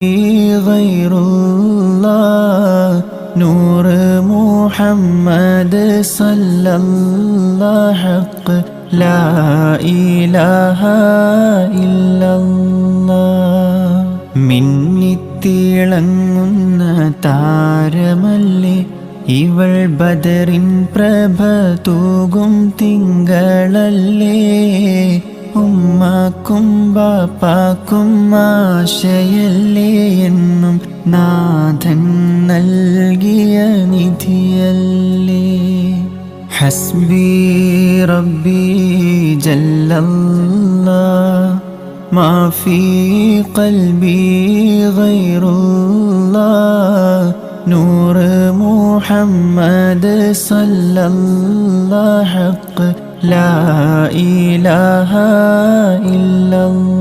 غير الله نور محمد صلى الله حق لا إله إلا الله മിന്നിത്തിളങ്ങുന്ന താരമല്ലേ ഇവൾ ബദറിൻ പ്രഭ തൂകും തിങ്കളല്ലേ ഉമ്മാക്കും ബാപ്പാക്കും ആശയല്ലേ എന്നും നാഥൻ നൽകിയ നിധിയല്ലേ ഹസ്ബി റബ്ബി ജല്ലല്ലാഹ് മാ ഫീ ഖൽബി ഗൈറുല്ലാഹ് നൂർ മുഹമ്മദ് സല്ലല്ലാഹു ഹഖ് ലാ ഇലാഹ ഇല്ലല്ലാഹ്